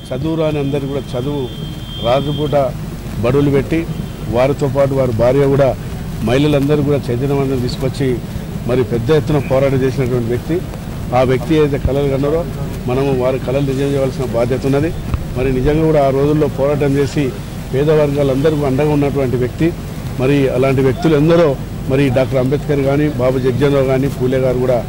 చదువు రాని అందరికీ కూడా చదువు రాజుపూట బడులు పెట్టి వారితో పాటు వారి భార్య కూడా మహిళలందరూ కూడా చైతన్యవంతం తీసుకొచ్చి మరి పెద్ద ఎత్తున పోరాటం చేసినటువంటి వ్యక్తి. ఆ వ్యక్తి ఏదైతే కళలు కన్నారో మనము వారి కళలు నిజం చేయవలసిన బాధ్యత ఉన్నది. మరి నిజంగా కూడా ఆ రోజుల్లో పోరాటం చేసి పేద వర్గాలందరికీ అండగా ఉన్నటువంటి వ్యక్తి. మరి అలాంటి వ్యక్తులు ఎందరో మరి డాక్టర్ అంబేద్కర్ కానీ, బాబు జగ్జీవన్ కానీ, పూలే గారు కూడా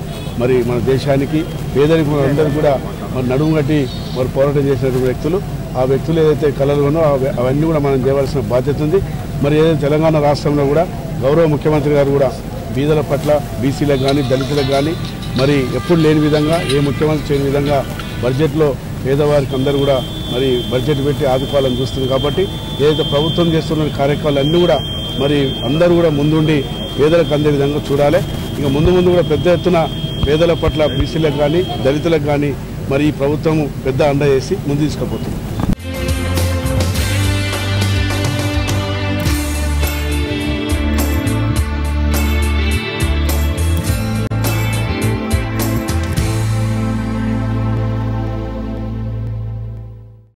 మరి మన దేశానికి పేదరికం అందరూ కూడా మరి నడుము కట్టి మరి పోరాటం చేసినటువంటి వ్యక్తులు. ఆ వ్యక్తులు ఏదైతే కళలు ఉన్నో అవన్నీ కూడా మనం చేయవలసిన బాధ్యత ఉంది. మరి ఏదైతే తెలంగాణ రాష్ట్రంలో కూడా గౌరవ ముఖ్యమంత్రి గారు కూడా బీదల పట్ల, బీసీలకు కానీ, దళితులకు కానీ మరి ఎప్పుడు లేని విధంగా, ఏ ముఖ్యమంత్రి చేయని విధంగా బడ్జెట్లో పేదవారికి అందరూ కూడా మరి బడ్జెట్ పెట్టి ఆదుకోవాలని చూస్తుంది. కాబట్టి ఏదైతే ప్రభుత్వం చేస్తున్న కార్యక్రమాలన్నీ కూడా మరి అందరూ కూడా ముందుండి పేదలకు అందే విధంగా చూడాలి. ఇక ముందు కూడా పెద్ద ఎత్తున పేదల పట్ల, బీసీలకు కానీ, దళితులకు కానీ మరి ఈ ప్రభుత్వం పెద్ద అండ చేసి ముందు తీసుకుపోతుంది.